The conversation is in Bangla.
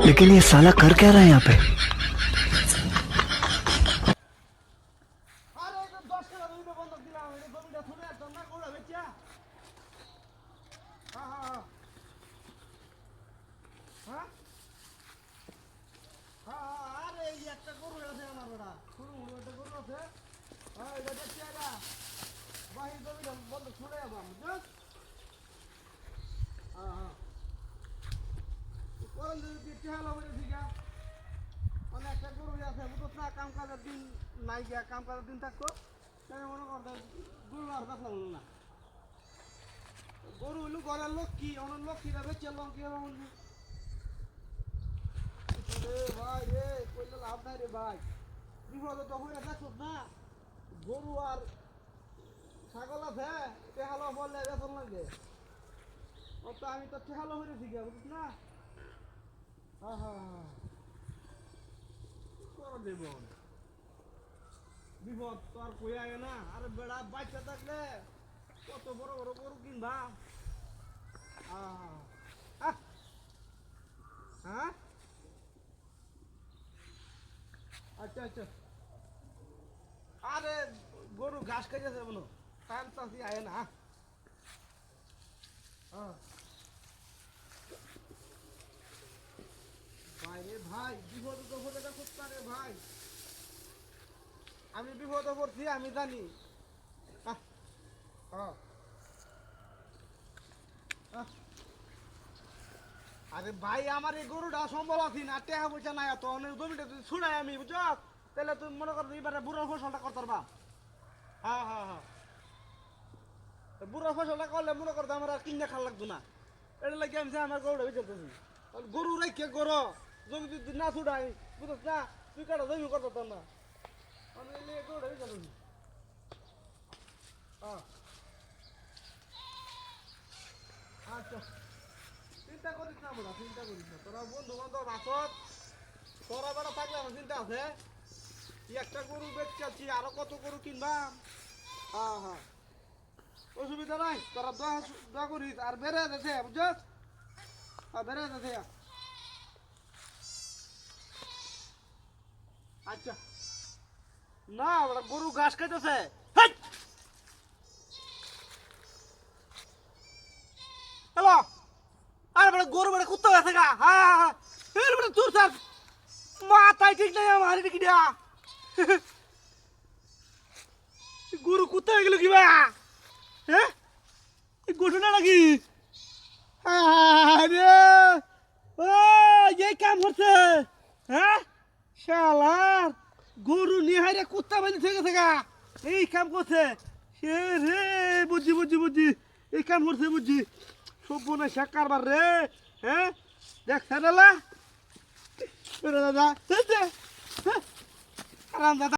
लेकिन ये साला कर क्या रहा है यहाँ पे? কাম কাজের দিন নাই গিয়া কাম কাজের দিন থাকতো মনে করতে গরু আর বেচলাম না গরু হইলো ঘরের লক্ষ্মী অনেক লক্ষ্মীরা বেচে লঙ্কি রে ভাই রে কইলে লাভ নাই রে ভাই বিপদে তো হয়ে থাকতো না গরু আর ছাগল আছে টেহালো বললে বেতন লাগে ও তো আমি তো টেহালো হয়ে শিখে বুঝিস না হ্যাঁ হ্যাঁ হ্যাঁ করে দেব বিপদ তো আর কই আয় না আরে বেড়া বাচ্চা থাকলে কত বড় বড় গরু কিনবা হ্যাঁ আচ্ছা আচ্ছা আরে গরু ঘাস খাইতেছে মনে টাইম চাষি আয় না ভাই রে ভাই বিপদ তো হলে করতে রে ভাই আমি বিপদে পড়ছি আমি জানি আরে ভাই আমার এই গরুটা সম্বল আছি না টেহা পয়সা নাই তো অনেক জমিটা যদি ছুড়াই আমি বুঝছ তাহলে তুমি মনে করো এবারে বুড়োর ফসলটা করতে পারবা হ্যাঁ হ্যাঁ হ্যাঁ বুড়োর ফসলটা করলে মনে করতে আমার আর কিনে খাওয়া লাগতো না এটা লাগে আমি আমার গরুটা বেঁচেছি গরু রেখে গরু জমি যদি না ছুড়াই বুঝছ না তুই কাটা জমি করতে পারতাম না আমি গরুটা বেঁচেছি আচ্ছা চিন্তা করিস না বলা চিন্তা করিস না তোরা বন্ধু বান্ধব আসত তোরা বেড়া থাকলে আমার চিন্তা আছে একটা গরু বেচছি আরো কত গরু কিনবাম হ্যাঁ হ্যাঁ অসুবিধা নাই তোরা দোয়া করিস আর বেড়ে যাচ্ছে বুঝছ বেড়ে যাচ্ছে আচ্ছা না ওরা গরু ঘাস খাইতেছে হ্যালো আরে বড় গরু বড় কুত্তা আছে গা হ্যাঁ হ্যাঁ এর বড় দূর স্যার মাথায় ঠিক নাই আমার এটা কি দিয়া গরু কুত্তা হয়ে গেল কি বা হ্যাঁ এই ঘটনা নাকি আরে ও এই কাম করছে হ্যাঁ শালার গরু নিহারে কুত্তা বাঁধি থেকে গেছে গা এই কাম করছে সে রে বুঝি বুঝি বুঝি এই কাম করছে বুঝি সব না শেখ কারবার রে হ্যাঁ দেখ দাদা দাদা আরাম দাদা